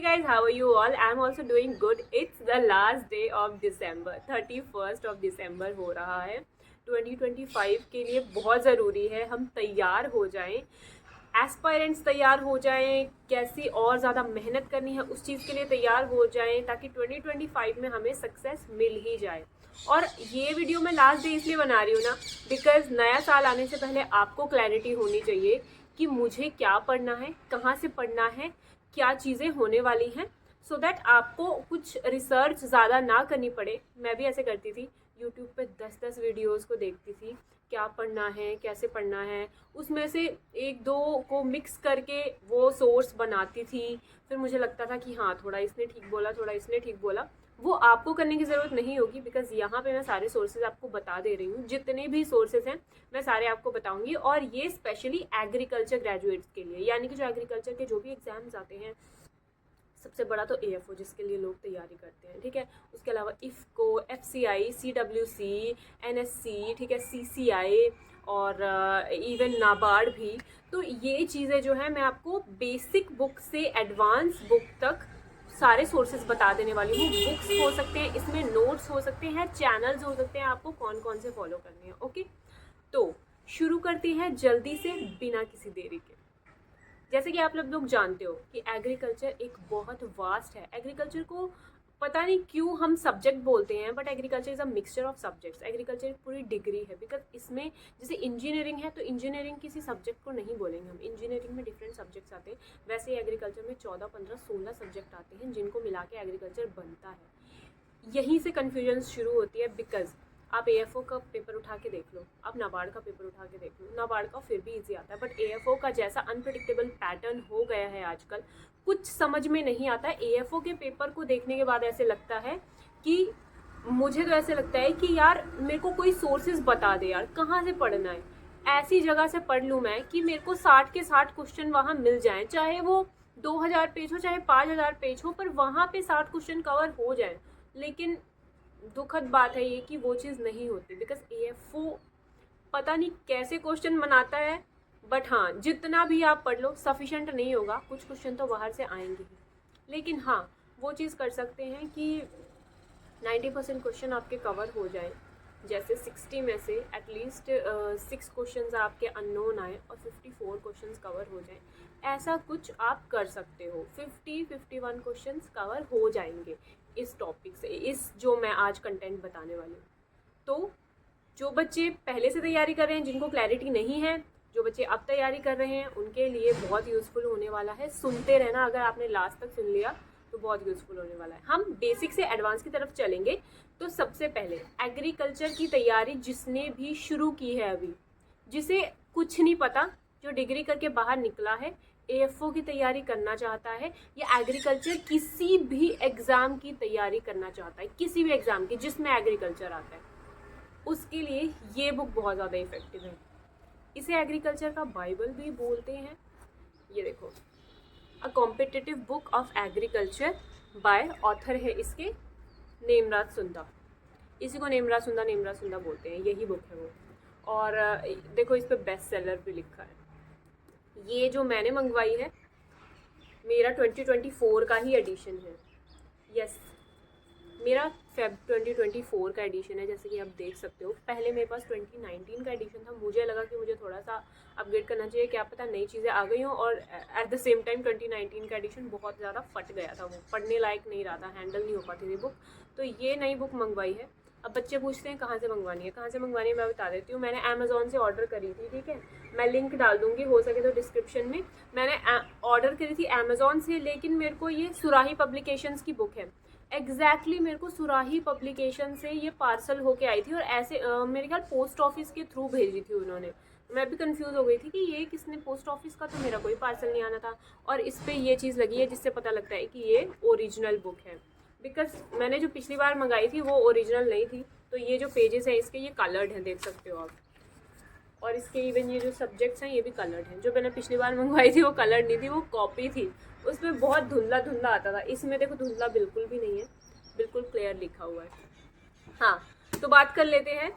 guys, how are you all? I'm also doing good. It's the last day of December, 31st of December हो रहा है। 2025 के लिए बहुत ज़रूरी है हम तैयार हो जाएं, एस्पायरेंट्स तैयार हो जाएं, कैसी और ज़्यादा मेहनत करनी है उस चीज़ के लिए तैयार हो जाएं ताकि 2025 में हमें सक्सेस मिल ही जाए। और ये वीडियो मैं लास्ट डे इसलिए बना रही हूँ ना, बिकॉज नया साल आने से पहले आपको क्लैरिटी होनी चाहिए कि मुझे क्या पढ़ना है, कहाँ से पढ़ना है, क्या चीज़ें होने वाली हैं, सो दैट आपको कुछ रिसर्च ज़्यादा ना करनी पड़े। मैं भी ऐसे करती थी, यूट्यूब पे 10-10 वीडियोज़ को देखती थी, क्या पढ़ना है, कैसे पढ़ना है, उसमें से एक दो को मिक्स करके वो सोर्स बनाती थी। फिर मुझे लगता था कि हाँ, थोड़ा इसने ठीक बोला, थोड़ा इसने ठीक बोला। वो आपको करने की ज़रूरत नहीं होगी, बिकॉज यहाँ पे मैं सारे सोर्सेज आपको बता दे रही हूँ। जितने भी सोर्सेज हैं मैं सारे आपको बताऊंगी, और ये स्पेशली एग्रीकल्चर ग्रेजुएट्स के लिए, यानी कि जो एग्रीकल्चर के जो भी एग्जाम्स आते हैं। सबसे बड़ा तो AFO जिसके लिए लोग तैयारी करते हैं, ठीक है। उसके अलावा IFCO, FCI, CWC, NSC, ठीक है, CCI और इवन नाबार्ड भी। तो ये चीज़ें जो है मैं आपको बेसिक बुक से एडवांस बुक तक सारे सोर्सेज बता देने वाली हूँ। बुक्स हो सकते हैं, इसमें नोट्स हो सकते हैं, चैनल्स हो सकते हैं, आपको कौन कौन से फॉलो करने हैं। ओके, तो शुरू करते हैं जल्दी से बिना किसी देरी के। जैसे कि आप लोग जानते हो कि एग्रीकल्चर एक बहुत वास्ट है। एग्रीकल्चर को पता नहीं क्यों हम सब्जेक्ट बोलते हैं, but agriculture is a mixture of subjects. Agriculture एक पूरी डिग्री है, बिकॉज इसमें जैसे इंजीनियरिंग है तो इंजीनियरिंग किसी सब्जेक्ट को नहीं बोलेंगे हम। इंजीनियरिंग में डिफरेंट सब्जेक्ट्स आते हैं, वैसे ही एग्रीकल्चर में 14, 15, 16 सब्जेक्ट आते हैं जिनको मिला के एग्रीकल्चर बनता है। यहीं से कन्फ्यूजन शुरू होती है, बिकॉज आप AFO का पेपर उठा के देख लो, आप नाबार्ड का पेपर उठा के देख लो, नाबार्ड का फिर भी इजी आता है, बट AFO का जैसा अनप्रेडिक्टेबल पैटर्न हो गया है आजकल, कुछ समझ में नहीं आता है। AFO के पेपर को देखने के बाद ऐसे लगता है कि मुझे तो ऐसे लगता है कि यार मेरे को कोई सोर्सेज बता दे यार, कहाँ से पढ़ना है। ऐसी जगह से पढ़ लूँ मैं कि मेरे को 60 के 60 क्वेश्चन वहाँ मिल जाएँ, चाहे वो 2000 पेज हो चाहे 5000 पेज हो, पर वहाँ पे 60 क्वेश्चन कवर हो जाए। लेकिन दुखद बात है ये कि वो चीज़ नहीं होती, बिकॉज AFO पता नहीं कैसे क्वेश्चन बनाता है। बट हाँ, जितना भी आप पढ़ लो सफिशेंट नहीं होगा, कुछ क्वेश्चन तो बाहर से आएंगे ही। लेकिन हाँ, वो चीज़ कर सकते हैं कि 90% क्वेश्चन आपके कवर हो जाए। जैसे 60 में से एटलीस्ट 6 क्वेश्चन आपके अननोन आए और 54 क्वेश्चन कवर हो जाए। ऐसा कुछ आप कर सकते हो। 51 क्वेश्चन कवर हो जाएंगे इस टॉपिक से, इस जो मैं आज कंटेंट बताने वाली हूँ। तो जो बच्चे पहले से तैयारी कर रहे हैं, जिनको क्लैरिटी नहीं है, जो बच्चे अब तैयारी कर रहे हैं, उनके लिए बहुत यूज़फुल होने वाला है। सुनते रहना, अगर आपने लास्ट तक सुन लिया तो बहुत यूज़फुल होने वाला है। हम बेसिक से एडवांस की तरफ चलेंगे। तो सबसे पहले एग्रीकल्चर की तैयारी जिसने भी शुरू की है अभी, जिसे कुछ नहीं पता, जो डिग्री करके बाहर निकला है, AFO की तैयारी करना चाहता है, या एग्रीकल्चर किसी भी एग्ज़ाम की तैयारी करना चाहता है, किसी भी एग्ज़ाम की जिसमें एग्रीकल्चर आता है, उसके लिए ये बुक बहुत ज़्यादा इफ़ेक्टिव है। इसे एग्रीकल्चर का बाइबल भी बोलते हैं। ये देखो, a competitive book of agriculture by author है इसके नेमराज सुंदा। इसी को नेमराज सुंदा बोलते हैं, यही बुक है वो। और देखो, इस पर बेस्ट सेलर भी लिखा है। ये जो मैंने मंगवाई है, मेरा 2024 का ही एडिशन है। यस, मेरा फेब 2024 का एडिशन है, जैसे कि आप देख सकते हो। पहले मेरे पास 2019 का एडिशन था। मुझे लगा कि मुझे थोड़ा सा अपग्रेड करना चाहिए, क्या पता नई चीज़ें आ गई हों। और एट द सेम टाइम 2019 का एडिशन बहुत ज़्यादा फट गया था, वो पढ़ने लायक नहीं रहा था, हैंडल नहीं हो पाती थी बुक। तो ये नई बुक मंगवाई है। अब बच्चे पूछते हैं कहाँ से मंगवानी है, कहाँ से मंगवानी है, मैं बता देती हूँ। मैंने अमेज़ॉन से ऑर्डर करी थी, ठीक है। मैं लिंक डाल दूँगी, हो सके तो डिस्क्रिप्शन में। मैंने ऑर्डर करी थी अमेज़ॉन से, लेकिन मेरे को ये सुराही पब्लिकेशंस की बुक है। एग्जैक्टली मेरे को सुराही पब्लिकेशन से ये पार्सल होके आई थी, और ऐसे मेरे ख्याल पोस्ट ऑफिस के थ्रू भेजी थी उन्होंने। मैं भी कंफ्यूज हो गई थी कि ये किसने, पोस्ट ऑफिस का तो मेरा कोई पार्सल नहीं आना था। और इस पर ये चीज़ लगी है जिससे पता लगता है कि ये ओरिजिनल बुक है, बिकॉज मैंने जो पिछली बार मंगाई थी वो ओरिजिनल नहीं थी। तो ये जो पेजेस हैं इसके, ये कलर्ड हैं, देख सकते हो आप। और इसके इवन ये जो सब्जेक्ट्स हैं ये भी कलर्ड हैं। जो मैंने पिछली बार मंगवाई थी वो कलर्ड नहीं थी, वो कॉपी थी। उसमें बहुत धुंधला धुंधला आता था। इसमें देखो धुंधला बिल्कुल भी नहीं है, बिल्कुल क्लियर लिखा हुआ है। हाँ, तो बात कर लेते हैं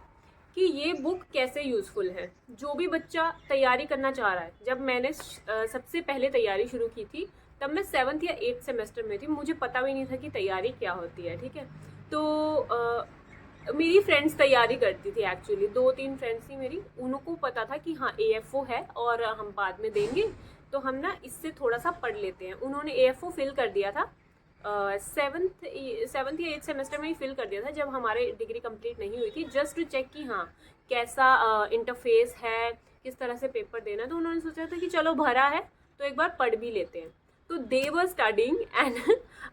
कि ये बुक कैसे यूज़फुल है। जो भी बच्चा तैयारी करना चाह रहा है, जब मैंने सबसे पहले तैयारी शुरू की थी तब मैं 7th या 8th सेमेस्टर में थी, मुझे पता भी नहीं था कि तैयारी क्या होती है, ठीक है। तो मेरी फ्रेंड्स तैयारी करती थी एक्चुअली, 2-3 फ्रेंड्स थी मेरी, उनको पता था कि हाँ AFO है और हम बाद में देंगे, तो हम ना इससे थोड़ा सा पढ़ लेते हैं। उन्होंने AFO फिल कर दिया था 7th या 8th सेमेस्टर में ही फिल कर दिया था, जब हमारे डिग्री कंप्लीट नहीं हुई थी, जस्ट टू चेक कि हाँ कैसा इंटरफेस है, किस तरह से पेपर देना। तो उन्होंने सोचा था कि चलो भरा है तो एक बार पढ़ भी लेते हैं। तो they were studying and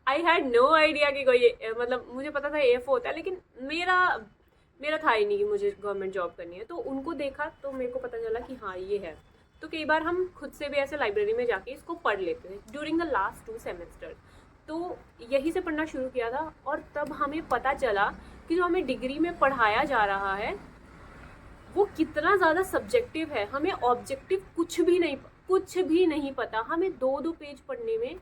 I had no idea कि कोई मतलब मुझे पता था AFO होता है, लेकिन मेरा था ही नहीं कि मुझे गवर्नमेंट जॉब करनी है। तो उनको देखा तो मेरे को पता चला कि हाँ ये है। तो कई बार हम खुद से भी ऐसे लाइब्रेरी में जाके इसको पढ़ लेते थे ड्यूरिंग द लास्ट 2 सेमेस्टर। तो यहीं से पढ़ना शुरू किया था, और तब हमें पता चला कि जो हमें डिग्री में पढ़ाया जा रहा है वो कितना ज़्यादा सब्जेक्टिव है। हमें ऑब्जेक्टिव कुछ भी नहीं पता। हमें 2 पेज पढ़ने में,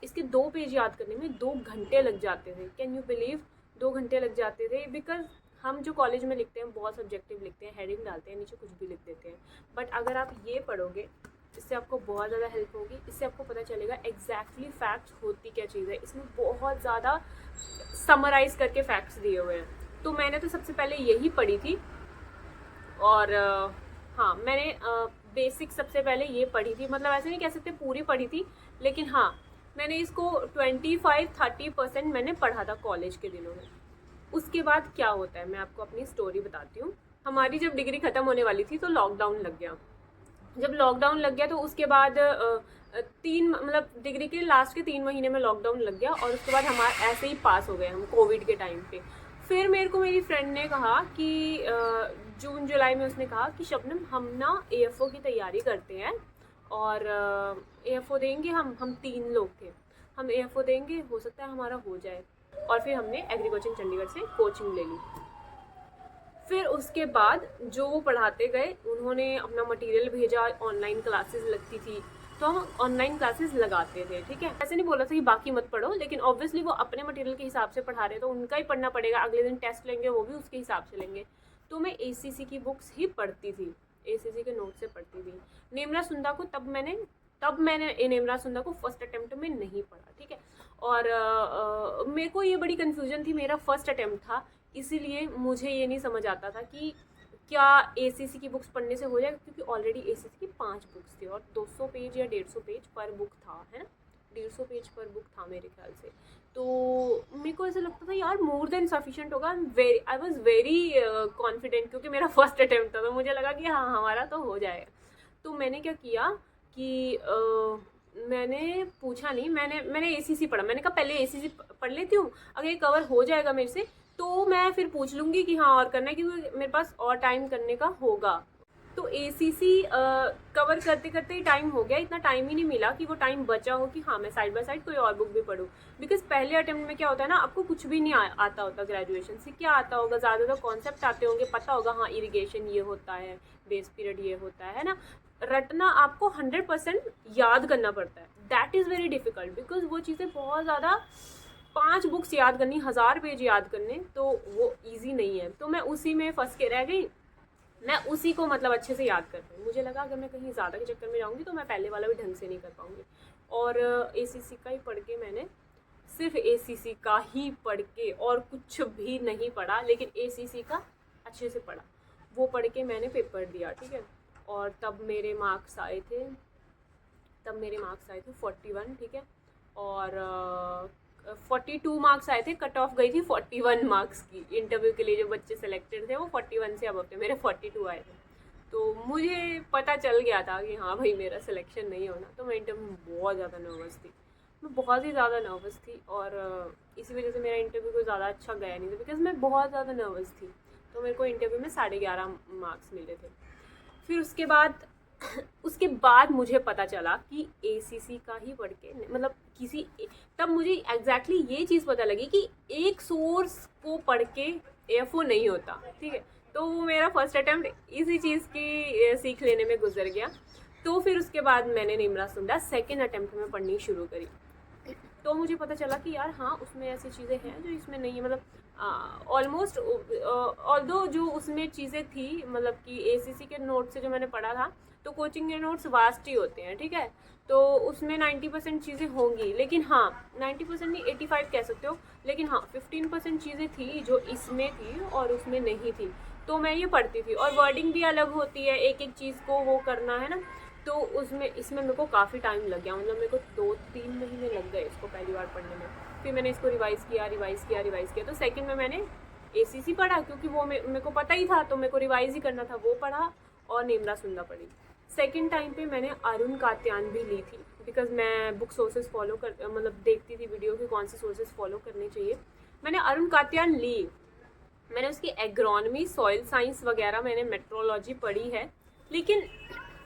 इसके 2 पेज याद करने में 2 घंटे लग जाते थे। कैन यू बिलीव, 2 घंटे लग जाते थे। बिकॉज हम जो कॉलेज में लिखते हैं बहुत सब्जेक्टिव लिखते हैं, हेडिंग डालते हैं, नीचे कुछ भी लिख देते हैं। बट अगर आप ये पढ़ोगे, इससे आपको बहुत ज़्यादा हेल्प होगी। इससे आपको पता चलेगा एग्जैक्टली फैक्ट्स होती क्या चीज़ है। इसमें बहुत ज़्यादा समराइज़ करके फैक्ट्स दिए हुए हैं। तो मैंने तो सबसे पहले यही पढ़ी थी, और हाँ मैंने बेसिक सबसे पहले ये पढ़ी थी। मतलब ऐसे नहीं कह सकते पूरी पढ़ी थी, लेकिन हाँ मैंने इसको 25-30% मैंने पढ़ा था कॉलेज के दिनों में। उसके बाद क्या होता है मैं आपको अपनी स्टोरी बताती हूँ। हमारी जब डिग्री ख़त्म होने वाली थी तो लॉकडाउन लग गया। जब लॉकडाउन लग गया तो उसके बाद 3 मतलब डिग्री के लास्ट के 3 महीने में लॉकडाउन लग गया, और उसके बाद हमारा ऐसे ही पास हो गए हम कोविड के टाइम पे। फिर मेरे को मेरी फ्रेंड ने कहा कि जून जुलाई में उसने कहा कि शबनम हम ना AFO की तैयारी करते हैं, और AFO देंगे। हम 3 लोग थे, हम AFO देंगे, हो सकता है हमारा हो जाए। और फिर हमने एग्रीकोचिंग चंडीगढ़ से कोचिंग ले ली। फिर उसके बाद जो वो पढ़ाते गए, उन्होंने अपना मटेरियल भेजा, ऑनलाइन क्लासेस लगती थी तो हम ऑनलाइन क्लासेस लगाते थे, ठीक है। ऐसे नहीं बोल रहा था कि बाकी मत पढ़ो, लेकिन ऑब्वियसली वो अपने मटेरियल के हिसाब से पढ़ा रहे तो उनका ही पढ़ना पड़ेगा। अगले दिन टेस्ट लेंगे, वो भी उसके हिसाब से लेंगे। तो मैं ACC की बुक्स ही पढ़ती थी, ACC के नोट से पढ़ती थी। नेमरा सुंदा को तब मैंने नेमरा सुंदा को फर्स्ट अटेम्प्ट में नहीं पढ़ा, ठीक है। और मेरे को ये बड़ी कन्फ्यूजन थी, मेरा फर्स्ट अटेम्प्ट था, इसीलिए मुझे ये नहीं समझ आता था कि क्या ACC की बुक्स पढ़ने से हो जाएगा, क्योंकि ऑलरेडी ACC की 5 बुक्स थी और 200 पेज या 150 पेज पर बुक था, है ना। 150 पेज पर बुक था मेरे ख्याल से। तो मेरे को ऐसा लगता था यार मोर देन सफिशेंट होगा। आई वॉज वेरी कॉन्फिडेंट, क्योंकि मेरा फर्स्ट अटेम्प्ट था, तो मुझे लगा कि हाँ हमारा तो हो जाएगा। तो मैंने क्या किया कि मैंने पूछा नहीं, मैंने ACC पढ़ा। मैंने कहा पहले ACC पढ़ लेती हूँ, अगर ये कवर हो जाएगा मेरे से तो मैं फिर पूछ लूँगी कि हाँ और करना है, क्योंकि मेरे पास और टाइम करने का होगा। तो ACC कवर करते करते ही टाइम हो गया। इतना टाइम ही नहीं मिला कि वो टाइम बचा हो कि हाँ मैं साइड बाय साइड कोई और बुक भी पढूं। बिकॉज पहले अटेम्प्ट में क्या होता है ना, आपको कुछ भी नहीं आता होता। ग्रेजुएशन से क्या आता होगा, ज़्यादातर कॉन्सेप्ट आते होंगे, पता होगा हाँ इरिगेशन ये होता है, बेस पीरियड ये होता है ना। रटना आपको 100% याद करना पड़ता है। That is very difficult, because वो चीज़ें बहुत ज़्यादा, 5 बुक्स याद करनी, 1000 पेज याद करने, तो वो इजी नहीं है। तो मैं उसी में फंस के रह गई। मैं उसी को मतलब अच्छे से याद कर पाई। मुझे लगा अगर मैं कहीं ज़्यादा के चक्कर में जाऊँगी तो मैं पहले वाला भी ढंग से नहीं कर पाऊँगी। और ACC का ही पढ़ के, मैंने सिर्फ ACC का ही पढ़ के और कुछ भी नहीं पढ़ा, लेकिन ACC का अच्छे से पढ़ा। वो पढ़ के मैंने पेपर दिया, ठीक है। और तब मेरे मार्क्स आए थे 41, ठीक है। और 42 मार्क्स आए थे, कट ऑफ गई थी 41 मार्क्स की। इंटरव्यू के लिए जो बच्चे सेलेक्टेड थे वो 41 से अब थे, मेरे 42 आए थे। तो मुझे पता चल गया था कि हाँ भाई मेरा सिलेक्शन नहीं होना। तो मैं इंटरव्यू में बहुत ज़्यादा नर्वस थी, मैं बहुत ही ज़्यादा नर्वस थी। और इसी वजह से मेरा इंटरव्यू को ज़्यादा अच्छा गया नहीं था, बिकॉज मैं बहुत ज़्यादा नर्वस थी। तो मेरे को इंटरव्यू में 11.5 मार्क्स मिले थे। फिर उसके बाद मुझे पता चला कि ACC का ही पढ़ के, मतलब तब मुझे एग्जैक्टली ये चीज़ पता लगी कि एक सोर्स को पढ़ के AFO नहीं होता, ठीक है। तो वो मेरा फर्स्ट अटेम्प्ट इसी चीज़ की सीख लेने में गुजर गया। तो फिर उसके बाद मैंने नेमरा सुंदा सेकेंड अटेम्प्ट में पढ़नी शुरू करी। तो मुझे पता चला कि यार हाँ उसमें ऐसी चीज़ें हैं जो इसमें नहीं है। मतलब ऑलमोस्ट ऑल्दो जो उसमें चीज़ें थी, मतलब कि ACC के नोट से जो मैंने पढ़ा था तो कोचिंग के नोट्स वास्ट ही होते हैं, ठीक है। तो उसमें 90% चीज़ें होंगी, लेकिन हाँ 90% नहीं 85 कह सकते हो, लेकिन हाँ 15% चीज़ें थी जो इसमें थी और उसमें नहीं थी, तो मैं ये पढ़ती थी। और वर्डिंग भी अलग होती है, एक एक चीज़ को वो करना है ना, तो उसमें इसमें मेरे को काफ़ी टाइम लग गया, मतलब मेरे को 2-3 महीने लग गए इसको पहली बार पढ़ने में। फिर मैंने इसको रिवाइज़ किया, तो सेकंड में मैंने ACC पढ़ा, क्योंकि वो मेरे को पता ही था, तो मेरे को रिवाइज़ ही करना था, वो पढ़ा और नेमरा सुंदा पढ़ी। सेकंड टाइम पे मैंने अरुण कात्यान भी ली थी, बिकॉज मैं बुक सोर्सेज फॉलो कर मतलब देखती थी वीडियो की कौन से सोर्सेज फॉलो करने चाहिए। मैंने अरुण कात्यान ली, मैंने उसकी एग्रोनॉमी, सॉइल साइंस वगैरह, मैंने मेट्रोलॉजी पढ़ी है, लेकिन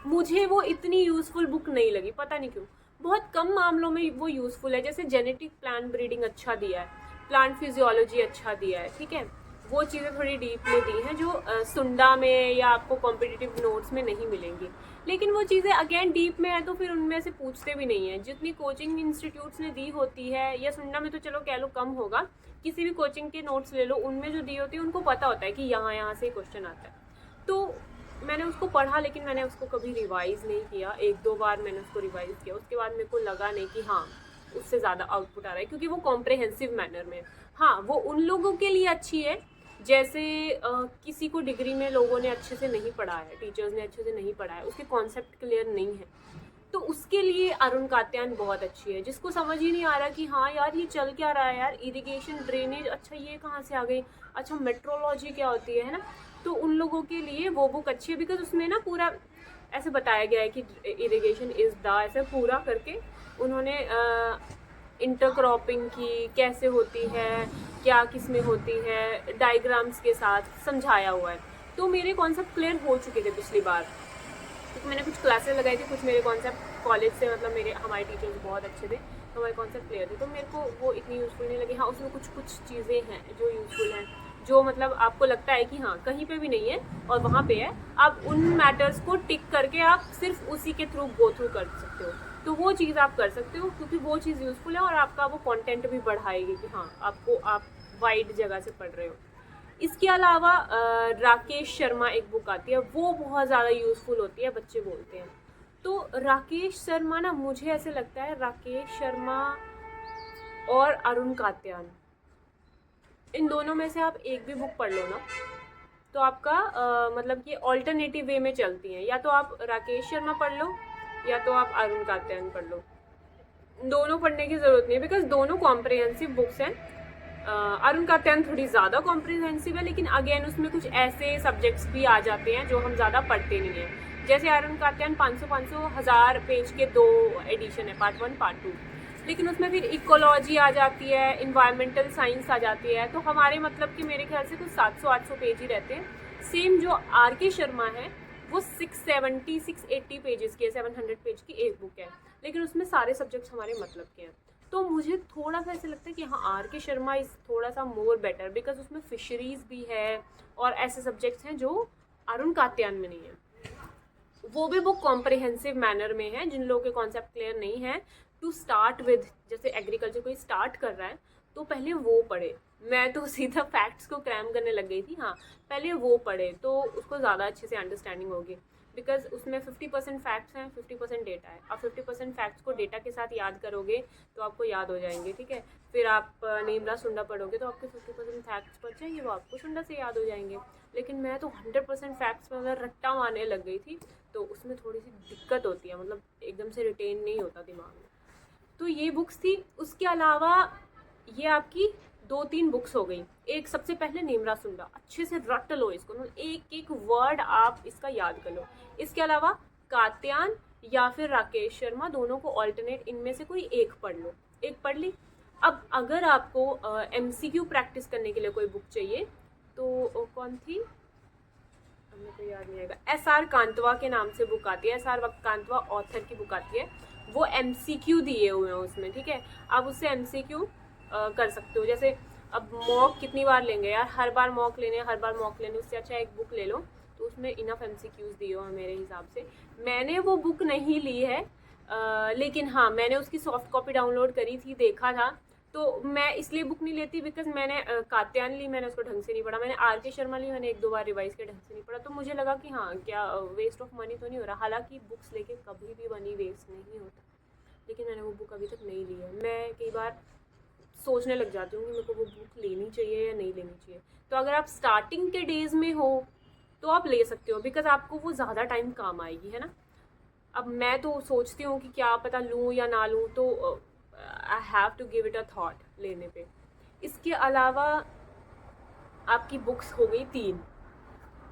मुझे वो इतनी यूज़फुल बुक नहीं लगी, पता नहीं क्यों। बहुत कम मामलों में वो यूज़फुल है, जैसे जेनेटिक प्लांट ब्रीडिंग अच्छा दिया है, प्लांट फिजियोलॉजी अच्छा दिया है, ठीक है, वो चीज़ें थोड़ी डीप में दी हैं जो सुंडा में या आपको कॉम्पिटिटिव नोट्स में नहीं मिलेंगी। लेकिन वो चीज़ें अगेन डीप में है, तो फिर उनमें से पूछते भी नहीं हैं। जितनी कोचिंग इंस्टीट्यूट्स ने दी होती है, या सुंडा में तो चलो कह लो कम होगा, किसी भी कोचिंग के नोट्स ले लो, उनमें जो दी होती है उनको पता होता है कि यहाँ से क्वेश्चन आता है। तो मैंने उसको पढ़ा, लेकिन मैंने उसको कभी रिवाइज़ नहीं किया। 1-2 बार मैंने उसको रिवाइज़ किया, उसके बाद मेरे को लगा नहीं कि हाँ उससे ज़्यादा आउटपुट आ रहा है, क्योंकि वो कॉम्प्रहेंसिव मैनर में। हाँ, वो उन लोगों के लिए अच्छी है जैसे किसी को डिग्री में लोगों ने अच्छे से नहीं पढ़ा है, टीचर्स ने अच्छे से नहीं पढ़ा है, उसके कॉन्सेप्ट क्लियर नहीं है, तो उसके लिए अरुण कात्यान बहुत अच्छी है। जिसको समझ ही नहीं आ रहा कि हाँ यार ये चल क्या रहा है यार, इरिगेशन, ड्रेनेज, अच्छा ये कहाँ से आ गई, अच्छा मेट्रोलॉजी क्या होती है ना, तो उन लोगों के लिए वो बुक अच्छी है, बिकॉज उसमें ना पूरा ऐसे बताया गया है कि इरिगेशन इज़ द, ऐसे पूरा करके उन्होंने इंटरक्रॉपिंग की कैसे होती है, क्या किस में होती है, डायग्राम्स के साथ समझाया हुआ है। तो मेरे कॉन्सेप्ट क्लियर हो चुके थे पिछली बार, क्योंकि मैंने कुछ क्लासेस लगाई थी, कुछ मेरे कॉन्सेप्ट कॉलेज से, मतलब हमारे टीचर्स बहुत अच्छे थे, तो हमारे कॉन्सेप्ट क्लियर थे, तो मेरे को वो इतनी यूज़फुल नहीं लगी। हाँ, उसमें कुछ चीज़ें हैं जो यूज़फुल हैं, जो मतलब आपको लगता है कि हाँ कहीं पे भी नहीं है और वहाँ पे है, आप उन मैटर्स को टिक करके आप सिर्फ उसी के थ्रू गो थ्रू कर सकते हो, तो वो चीज़ आप कर सकते हो, क्योंकि वो चीज़ यूज़फुल है और आपका वो कंटेंट भी बढ़ाएगी कि हाँ आप वाइड जगह से पढ़ रहे हो। इसके अलावा राकेश शर्मा एक बुक आती है, वो बहुत ज़्यादा यूज़फुल होती है, बच्चे बोलते हैं। तो राकेश शर्मा ना, मुझे ऐसे लगता है राकेश शर्मा और अरुण कात्यान, इन दोनों में से आप एक भी बुक पढ़ लो ना, तो आपका मतलब कि ऑल्टरनेटिव वे में चलती हैं, या तो आप राकेश शर्मा पढ़ लो या तो आप अरुण कात्यान पढ़ लो। दोनों पढ़ने की ज़रूरत नहीं है, बिकॉज दोनों कॉम्प्रिहेंसिव बुक्स हैं। अरुण कात्यान थोड़ी ज़्यादा कॉम्प्रिहेंसिव है, लेकिन अगेन उसमें कुछ ऐसे सब्जेक्ट्स भी आ जाते हैं जो हम ज़्यादा पढ़ते नहीं हैं। जैसे अरुण कात्यान 500-1000 पेज के 2 एडिशन है, पार्ट 1 पार्ट 2, लेकिन उसमें फिर इकोलॉजी आ जाती है, इन्वायरमेंटल साइंस आ जाती है, तो हमारे मतलब कि मेरे ख्याल से कुछ 700-800 पेज ही रहते हैं। सेम जो RK शर्मा है वो 670-680 पेजेस की है, 700 पेज की एक बुक है, लेकिन उसमें सारे सब्जेक्ट्स हमारे मतलब के हैं। तो मुझे थोड़ा सा ऐसे लगता है कि हाँ RK शर्मा इज़ थोड़ा सा मोर बेटर, बिकॉज उसमें फिशरीज़ भी है और ऐसे सब्जेक्ट्स हैं जो अरुण कात्यान में नहीं है। वो भी बुक कॉम्प्रिहेंसिव मैनर में है, जिन लोगों के कॉन्सेप्ट क्लियर नहीं है, टू स्टार्ट विद, जैसे एग्रीकल्चर कोई स्टार्ट कर रहा है तो पहले वो पढ़े। मैं तो सीधा फैक्ट्स को क्रैम करने लग गई थी, हाँ पहले वो पढ़े तो उसको ज़्यादा अच्छे से अंडरस्टैंडिंग होगी, बिकॉज उसमें 50% फैक्ट्स हैं, 50% डेटा है। आप 50% फैक्ट्स को डेटा के साथ याद करोगे तो आपको याद हो जाएंगे, ठीक है। फिर आप नेमरा सुंडा पढ़ोगे तो आपके 50% फैक्ट्स पढ़ जाएंगे, वो आपको सुंडा से याद हो जाएंगे। लेकिन मैं तो 100% फैक्ट्स में अगर रट्टा मारने लग गई थी, तो उसमें थोड़ी सी दिक्कत होती है, मतलब एकदम से रिटेन नहीं होता दिमाग में। तो ये बुक्स थी। उसके अलावा ये आपकी 2-3 बुक्स हो गई। एक सबसे पहले नेमरा सुंडा, अच्छे से रट लो इसको, एक एक वर्ड आप इसका याद कर लो। इसके अलावा कात्यान या फिर राकेश शर्मा, दोनों को ऑल्टरनेट इनमें से कोई एक पढ़ लो। एक पढ़ ली। अब अगर आपको MCQ प्रैक्टिस करने के लिए कोई बुक चाहिए तो कौन थी, हमें को याद नहीं आएगा, SR कांतवा के नाम से बुक आती है, SR कांतवा ऑथर की बुक आती है, वो MCQ दिए हुए हैं उसमें, ठीक है। आप उससे MCQ कर सकते हो। जैसे अब मॉक कितनी बार लेंगे यार, हर बार मॉक लेने, उससे अच्छा एक बुक ले लो, तो उसमें इनफ MCQs दिए हुए हैं मेरे हिसाब से। मैंने वो बुक नहीं ली है, लेकिन हाँ मैंने उसकी सॉफ्ट कॉपी डाउनलोड करी थी, देखा था, तो मैं इसलिए बुक नहीं लेती बिकॉज मैंने कात्यायन ली, मैंने उसको ढंग से नहीं पढ़ा, मैंने आर.के. शर्मा ली, मैंने 1-2 बार रिवाइज किया, ढंग से नहीं पढ़ा, तो मुझे लगा कि हाँ क्या वेस्ट ऑफ मनी तो नहीं हो रहा। हालांकि बुक्स लेके कभी भी मनी वेस्ट नहीं होता, लेकिन मैंने वो बुक अभी तक नहीं ली है। मैं कई बार सोचने लग जाती हूँ कि मेरे को वो बुक लेनी चाहिए या नहीं लेनी चाहिए। तो अगर आप स्टार्टिंग के डेज़ में हो तो आप ले सकते हो, बिकॉज आपको वो ज़्यादा टाइम काम आएगी, है ना। अब मैं तो सोचती हूँ कि क्या पता लूँ या ना लूँ, तो I have to give it a thought लेने पे। इसके अलावा आपकी बुक्स हो गई 3।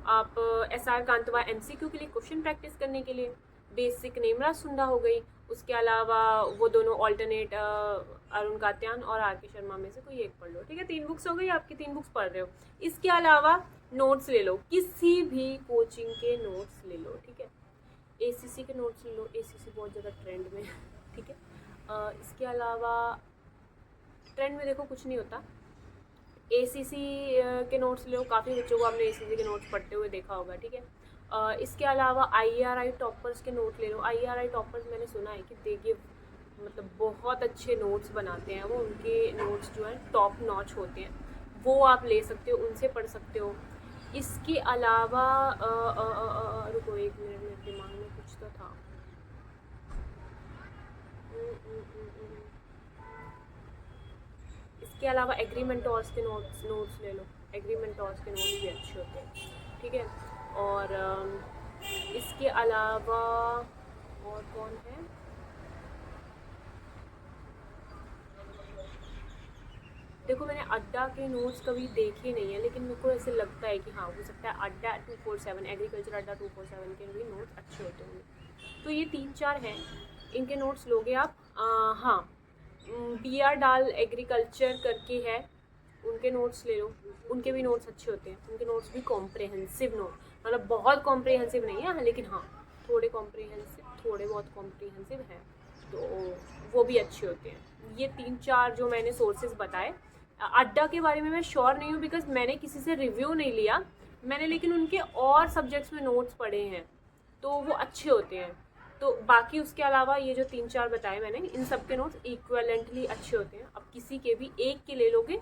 आप SR कांतवा MCQ के लिए क्वेश्चन प्रैक्टिस करने के लिए, बेसिक नेमरा सुंदा हो गई, उसके अलावा वो दोनों ऑल्टरनेट अरुण कात्यान और R.के. शर्मा में से कोई एक पढ़ लो, ठीक है। 3 बुक्स हो गई आपकी, 3 बुक्स पढ़ रहे हो। इसके अलावा नोट्स ले लो, किसी भी कोचिंग के नोट्स ले लो, ठीक है। ACC के नोट्स ले लो, ACC बहुत ज़्यादा ट्रेंड में, ठीक है। इसके अलावा ट्रेंड में देखो कुछ नहीं होता, ACC के नोट्स लो, काफ़ी बच्चों को आपने ACC के नोट्स पढ़ते हुए देखा होगा, ठीक है। इसके अलावा IRI टॉपर्स के नोट ले लो। IRI टॉपर्स मैंने सुना है कि दे गिव मतलब बहुत अच्छे नोट्स बनाते हैं वो, उनके नोट्स जो हैं टॉप नॉच होते हैं, वो आप ले सकते हो, उनसे पढ़ सकते हो। इसके अलावा रुको एक मिनट, मेरे दिमाग में कुछ तो था। इसके अलावा एग्रीमेंटोर्स के नोट्स ले लो, एग्रीमेंटोर्स के नोट्स भी अच्छे होते हैं, ठीक है। और इसके अलावा और कौन है, देखो मैंने अड्डा के नोट्स कभी देखे नहीं है, लेकिन मेरे को ऐसे लगता है कि हाँ हो सकता है अड्डा 247, एग्रीकल्चर अड्डा 247 के भी नोट्स अच्छे होते होंगे। तो ये 3-4 हैं, इनके नोट्स लोगे आप। हाँ, BR डाल एग्रीकल्चर करके है, उनके नोट्स ले लो, उनके भी नोट्स अच्छे होते हैं। उनके नोट्स भी कॉम्प्रिहेंसिव नोट, मतलब बहुत कॉम्प्रिहेंसिव नहीं है लेकिन हाँ थोड़े कॉम्प्रिहेंसिव, थोड़े बहुत कॉम्प्रिहेंसिव हैं, तो वो भी अच्छे होते हैं। ये 3-4 जो मैंने सोर्सेज बताए। अड्डा के बारे में मैं श्योर नहीं हूँ बिकॉज मैंने किसी से रिव्यू नहीं लिया, मैंने लेकिन उनके और सब्जेक्ट्स में नोट्स पढ़े हैं, तो वो अच्छे होते हैं। तो बाकी उसके अलावा ये जो 3-4 बताए मैंने, इन सब के नोट्स इक्विवेलेंटली अच्छे होते हैं। अब किसी के भी एक के ले लोगे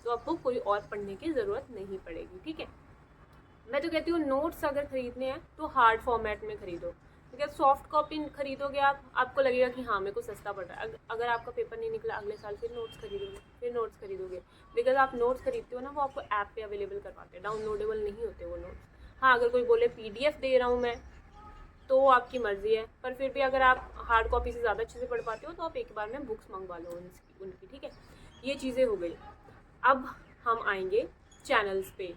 तो आपको कोई और पढ़ने की ज़रूरत नहीं पड़ेगी, ठीक है। मैं तो कहती हूँ नोट्स अगर ख़रीदने हैं तो हार्ड फॉर्मेट में ख़रीदो, बिकॉज सॉफ्ट कॉपी खरीदोगे आपको लगेगा कि हाँ मेरे को सस्ता पड़ रहा है। अगर आपका पेपर नहीं निकला अगले साल फिर नोट्स खरीदोगे, बिकॉज आप नोट्स खरीदते हो ना, वो आपको ऐप पे अवेलेबल करवाते हैं, डाउनलोडेबल नहीं होते वो नोट्स। हाँ, अगर कोई बोले PDF दे रहा हूँ मैं, तो आपकी मर्ज़ी है, पर फिर भी अगर आप हार्ड कॉपी से ज़्यादा अच्छे से पढ़ पाते हो तो आप एक बार में बुक्स मंगवा लो उनकी, ठीक है। ये चीज़ें हो गई। अब हम आएंगे चैनल्स पे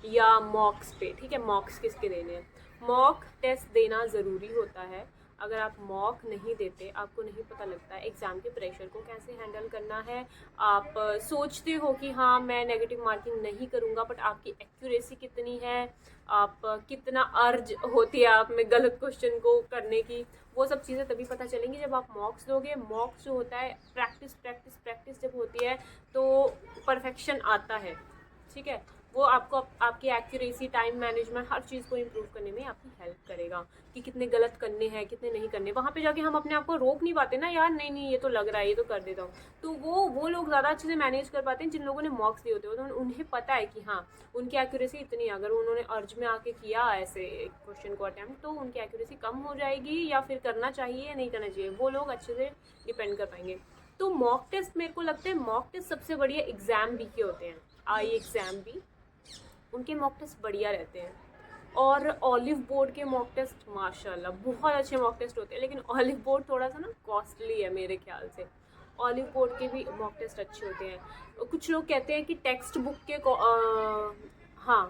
या मॉक्स पे, ठीक है। मॉक्स किसके देने हैं? मॉक टेस्ट देना ज़रूरी होता है। अगर आप मॉक नहीं देते, आपको नहीं पता लगता है एग्ज़ाम के प्रेशर को कैसे हैंडल करना है। आप सोचते हो कि हाँ मैं नेगेटिव मार्किंग नहीं करूँगा, बट आपकी एक्यूरेसी कितनी है, आप कितना अर्ज होती है आप में गलत क्वेश्चन को करने की, वो सब चीज़ें तभी पता चलेंगी जब आप मॉक्स दोगे। मॉक्स जो होता है प्रैक्टिस जब होती है तो परफेक्शन आता है, ठीक है। वो आपको आपकी एक्यूरेसी, टाइम मैनेजमेंट, हर चीज़ को इम्प्रूव करने में आपकी हेल्प करेगा कि कितने गलत करने हैं कितने नहीं करने। वहाँ पे जाके हम अपने आप को रोक नहीं पाते ना, यार नहीं ये तो लग रहा है, ये तो कर देता हूँ। तो वो लोग ज़्यादा अच्छे से मैनेज कर पाते हैं जिन लोगों ने मॉक्स दिए होते हैं, तो उन्हें पता है कि हाँ उनकी एक्यूरेसी इतनी है। अगर उन्होंने अर्ज में आके किया ऐसे क्वेश्चन को अटैम्प्ट, तो उनकी एक्यूरेसी कम हो जाएगी, या फिर करना चाहिए या नहीं करना चाहिए, वो लोग अच्छे से डिपेंड कर पाएंगे। तो मॉक टेस्ट, मेरे को लगता है मॉक टेस्ट सबसे बढ़िया एग्ज़ाम भी के होते हैं। एग्ज़ाम भी उनके मॉक टेस्ट बढ़िया रहते हैं। और ऑलिव बोर्ड के मॉक टेस्ट माशाल्लाह बहुत अच्छे मॉक टेस्ट होते हैं, लेकिन ऑलिव बोर्ड थोड़ा सा ना कॉस्टली है मेरे ख्याल से। ऑलिव बोर्ड के भी मॉक टेस्ट अच्छे होते हैं। कुछ लोग कहते हैं कि टेक्स्ट बुक के हाँ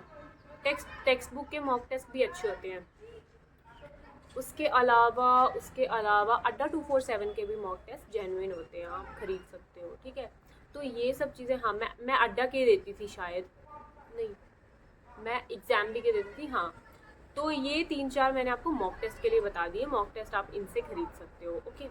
टेक्स्ट बुक के मॉक टेस्ट भी अच्छे होते हैं। उसके अलावा अड्डा 247 के भी मॉक टेस्ट जेन्युइन होते हैं, आप खरीद सकते हो, ठीक है। तो ये सब चीज़ें, हाँ मैं अड्डा के देती थी, शायद नहीं मैं एग्ज़ाम भी के देती थी, हाँ। तो ये 3-4 मैंने आपको मॉक टेस्ट के लिए बता दिए, मॉक टेस्ट आप इनसे खरीद सकते हो, ओके।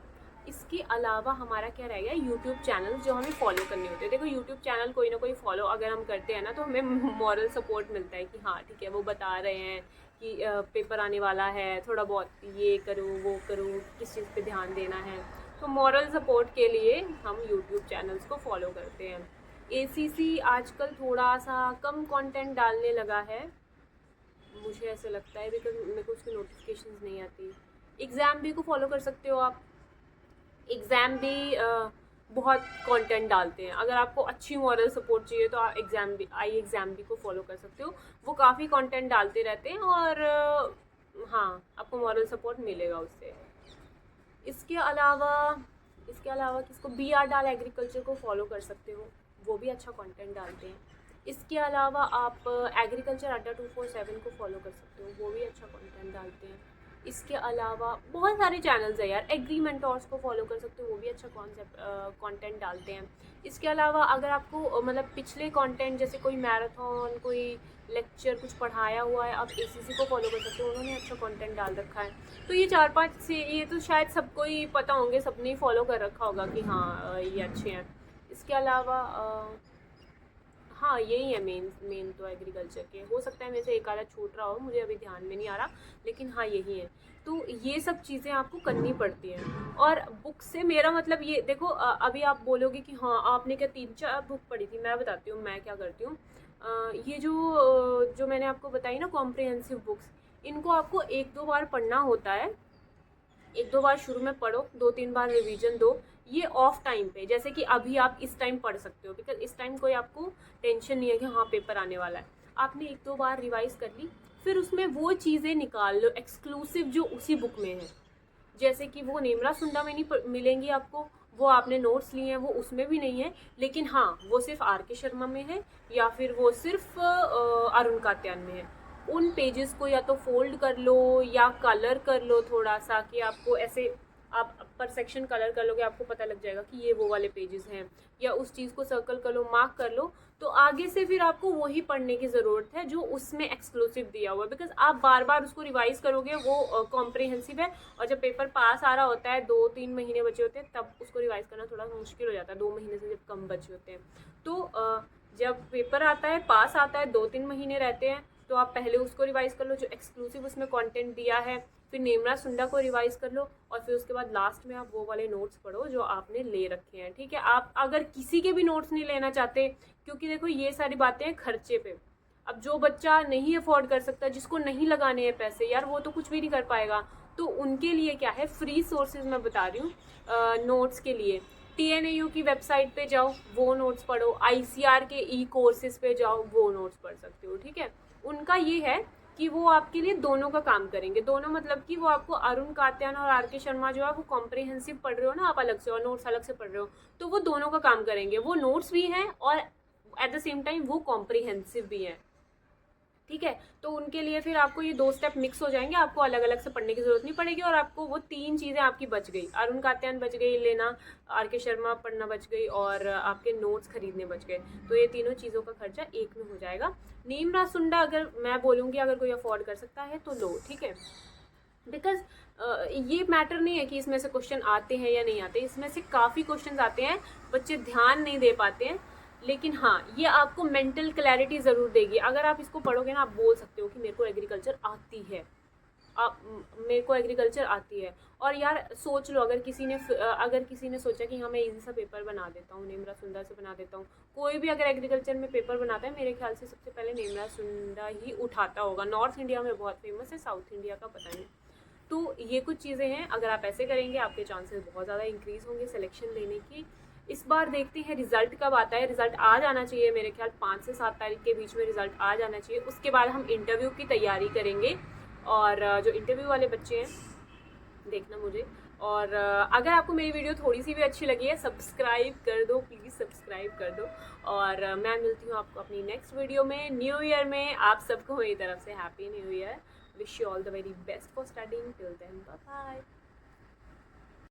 इसके अलावा हमारा क्या रह गया, यूट्यूब चैनल जो हमें फॉलो करने होते हैं। देखो यूट्यूब चैनल कोई ना कोई फॉलो अगर हम करते हैं ना, तो हमें मॉरल सपोर्ट मिलता है कि हाँ ठीक है वो बता रहे हैं कि पेपर आने वाला है, थोड़ा बहुत ये करो वो करो, किस चीज़ पे ध्यान देना है। तो मॉरल सपोर्ट के लिए हम यूट्यूब चैनल्स को फॉलो करते हैं। ACC आजकल थोड़ा सा कम कंटेंट डालने लगा है, मुझे ऐसे लगता है, बिकॉज मेरे को उसकी नोटिफिकेशंस नहीं आती। एग्ज़ाम भी को फॉलो कर सकते हो आप। एग्ज़ाम भी बहुत कंटेंट डालते हैं। अगर आपको अच्छी मॉरल सपोर्ट चाहिए तो आप एग्ज़ाम भी को फॉलो कर सकते हो। वो काफ़ी कंटेंट डालते रहते हैं और हाँ, आपको मॉरल सपोर्ट मिलेगा उससे। इसके अलावा किसको, BR डाल एग्रीकल्चर को फॉलो कर सकते हो, वो भी अच्छा कंटेंट डालते हैं। इसके अलावा आप एग्रीकल्चर अड्डा 247 को फॉलो कर सकते हो, वो भी अच्छा कंटेंट डालते हैं। इसके अलावा बहुत सारे चैनल्स है यार, एग्री मेंटोर्स को फॉलो कर सकते हो, वो भी अच्छा कंटेंट डालते हैं। इसके अलावा अगर आपको मतलब पिछले कंटेंट जैसे कोई मैराथन, कोई लेक्चर कुछ पढ़ाया हुआ है, आप ACC को फॉलो कर सकते हो, उन्होंने अच्छा कंटेंट डाल रखा है। तो ये 4-5 से ये तो शायद सबको ही पता होंगे, सबने ही फॉलो कर रखा होगा कि हाँ ये अच्छे हैं। इसके अलावा हाँ यही है मेन तो एग्रीकल्चर के। हो सकता है मेरे से एक आधा छूट रहा हो, मुझे अभी ध्यान में नहीं आ रहा, लेकिन हाँ यही है। तो ये सब चीज़ें आपको करनी पड़ती हैं। और बुक से मेरा मतलब ये देखो, अभी आप बोलोगे कि हाँ आपने क्या 3-4 बुक पढ़ी थी। मैं बताती हूँ मैं क्या करती हूँ। ये जो मैंने आपको बताई ना कॉम्प्रिहेंसिव बुक्स, इनको आपको 1-2 बार पढ़ना होता है। 1-2 बार शुरू में पढ़ो, 2-3 बार रिवीजन दो। ये ऑफ टाइम पे, जैसे कि अभी आप इस टाइम पढ़ सकते हो, बिकॉज इस टाइम कोई आपको टेंशन नहीं है कि हाँ पेपर आने वाला है। आपने 1-2 बार रिवाइज कर ली, फिर उसमें वो चीज़ें निकाल लो एक्सक्लूसिव जो उसी बुक में है। जैसे कि वो नेमरा सुंडा में नहीं मिलेंगी आपको, वो आपने नोट्स लिए हैं वो उसमें भी नहीं है, लेकिन हाँ वो सिर्फ RK शर्मा में है या फिर वो सिर्फ अरुण कात्यान में है। उन पेजेस को या तो फोल्ड कर लो या कलर कर लो थोड़ा सा, कि आपको ऐसे आप पर सेक्शन कलर कर लोगे, आपको पता लग जाएगा कि ये वो वाले पेजेस हैं, या उस चीज़ को सर्कल कर लो, मार्क कर लो। तो आगे से फिर आपको वही पढ़ने की ज़रूरत है जो उसमें एक्सक्लूसिव दिया हुआ है, बिकॉज आप बार बार उसको रिवाइज करोगे वो कॉम्प्रिहेंसिव है, और जब पेपर पास आ रहा होता है 2-3 महीने बचे होते हैं तब उसको रिवाइज करना थोड़ा मुश्किल हो जाता है, 2 महीने से जब कम बचे होते हैं। तो जब पेपर आता है, पास आता है, 2-3 महीने रहते हैं, तो आप पहले उसको रिवाइज कर लो जो एक्सक्लूसिव उसमें कंटेंट दिया है, फिर नेमरा सुंडा को रिवाइज कर लो, और फिर उसके बाद लास्ट में आप वो वाले नोट्स पढ़ो जो आपने ले रखे हैं। ठीक है, आप अगर किसी के भी नोट्स नहीं लेना चाहते, क्योंकि देखो ये सारी बातें हैं खर्चे पे। अब जो बच्चा नहीं अफोर्ड कर सकता, जिसको नहीं लगाने हैं पैसे यार, वो तो कुछ भी नहीं कर पाएगा। तो उनके लिए क्या है, फ्री सोर्सेज मैं बता रही हूँ नोट्स के लिए। TNAU की वेबसाइट पे जाओ, वो नोट्स पढ़ो। ICR के कोर्सेज पे जाओ, वो नोट्स पढ़ सकते हो। ठीक है, उनका ये है कि वो आपके लिए दोनों का काम करेंगे। दोनों मतलब कि वो आपको अरुण कात्यान और RK शर्मा जो है वो कॉम्प्रिहेंसिव पढ़ रहे हो ना आप अलग से, और नोट्स अलग से पढ़ रहे हो, तो वो दोनों का काम करेंगे। वो नोट्स भी हैं और एट द सेम टाइम वो कॉम्प्रिहेंसिव भी हैं। ठीक है, तो उनके लिए फिर आपको ये 2 स्टेप मिक्स हो जाएंगे, आपको अलग अलग से पढ़ने की जरूरत नहीं पड़ेगी, और आपको वो 3 चीज़ें आपकी बच गई। अरुण कात्यान बच गई लेना, RK शर्मा पढ़ना बच गई, और आपके नोट्स खरीदने बच गए। तो ये तीनों चीज़ों का खर्चा एक में हो जाएगा। नेमरा सुंडा अगर मैं बोलूँगी अगर कोई अफोर्ड कर सकता है तो लो। ठीक है, बिकॉज ये मैटर नहीं है कि इसमें से क्वेश्चन आते हैं या नहीं आते, इसमें से काफ़ी क्वेश्चन आते हैं, बच्चे ध्यान नहीं दे पाते हैं, लेकिन हाँ ये आपको मेंटल क्लैरिटी ज़रूर देगी। अगर आप इसको पढ़ोगे ना, आप बोल सकते हो कि मेरे को एग्रीकल्चर आती है, मेरे को एग्रीकल्चर आती है। और यार सोच लो, अगर किसी ने सोचा कि हाँ मैं इजी सा पेपर बना देता हूँ, नेमरा सुंडा से बना देता हूँ, कोई भी अगर एग्रीकल्चर में पेपर बनाता है, मेरे ख्याल से सबसे पहले नेमरा सुंडा ही उठाता होगा। नॉर्थ इंडिया में बहुत फेमस है, साउथ इंडिया का पता नहीं। तो ये कुछ चीज़ें हैं, अगर आप ऐसे करेंगे आपके चांसेस बहुत ज़्यादा इंक्रीज़ होंगे सिलेक्शन लेने की। इस बार देखते हैं रिज़ल्ट कब आता है। रिज़ल्ट आ जाना चाहिए, मेरे ख्याल 5 से 7 तारीख के बीच में रिज़ल्ट आ जाना चाहिए। उसके बाद हम इंटरव्यू की तैयारी करेंगे, और जो इंटरव्यू वाले बच्चे हैं देखना मुझे। और अगर आपको मेरी वीडियो थोड़ी सी भी अच्छी लगी है, सब्सक्राइब कर दो, प्लीज़ सब्सक्राइब कर दो। और मैं मिलती हूँ आपको अपनी नेक्स्ट वीडियो में न्यू ईयर में। आप सबको मेरी तरफ से happy new year. Wish you all the very best for studying. Till then bye bye.